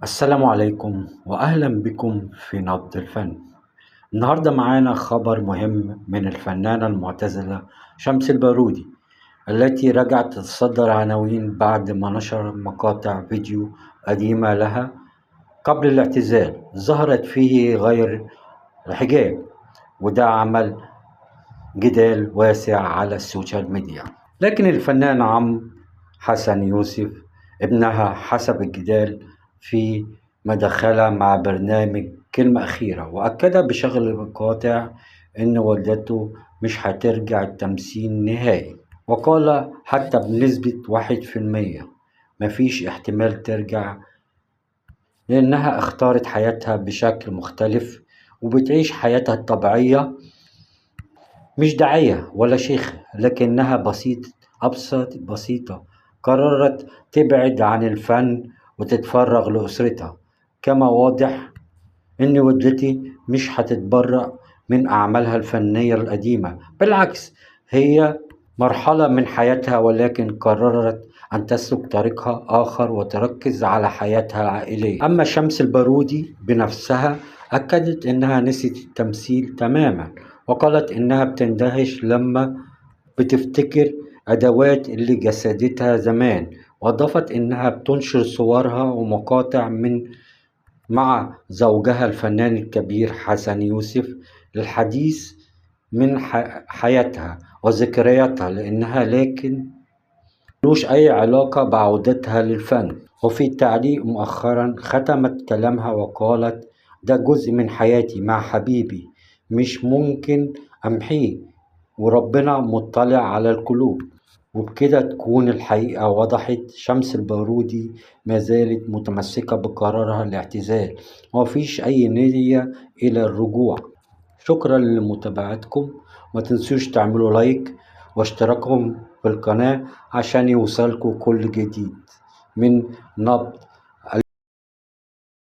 السلام عليكم وأهلا بكم في نبض الفن. النهاردة معانا خبر مهم من الفنانة المعتزلة شمس البارودي، التي رجعت تتصدر عناوين بعد ما نشر مقاطع فيديو قديمة لها قبل الاعتزال ظهرت فيه غير الحجاب، وده عمل جدال واسع على السوشيال ميديا. لكن الفنان عمرو حسن يوسف ابنها حسب الجدال في مداخلة مع برنامج كلمة أخيرة، وأكد بشغل المقاطع إن والدته مش هترجع التمثيل نهائي، وقال حتى بنسبة 1% مفيش احتمال ترجع، لأنها اختارت حياتها بشكل مختلف وبتعيش حياتها الطبيعية، مش داعية ولا شيخة، لكنها بسيطة قررت تبعد عن الفن وتتفرغ لأسرتها. كما واضح إن والدتي مش هتتبرأ من أعمالها الفنية القديمة، بالعكس هي مرحلة من حياتها، ولكن قررت أن تسلك طريقها آخر وتركز على حياتها العائلية. أما شمس البارودي بنفسها أكدت إنها نسيت التمثيل تماما، وقالت إنها بتندهش لما بتفتكر أدوات اللي جسدتها زمان، وأضافت إنها بتنشر صورها ومقاطع مع زوجها الفنان الكبير حسن يوسف للحديث من حياتها وذكرياتها، لأنها لكن ملوش أي علاقة بعودتها للفن. وفي تعليق مؤخرا ختمت كلامها وقالت: ده جزء من حياتي مع حبيبي، مش ممكن أمحيه، وربنا مطلع على القلوب. وبكده تكون الحقيقة وضحت. شمس البارودي ما زالت متمسكة بقرارها الاعتزال، ومفيش أي نية إلى الرجوع. شكرا لمتابعتكم، ما تنسوش تعملوا لايك واشتراككم في القناة عشان يوصلكوا كل جديد من نبض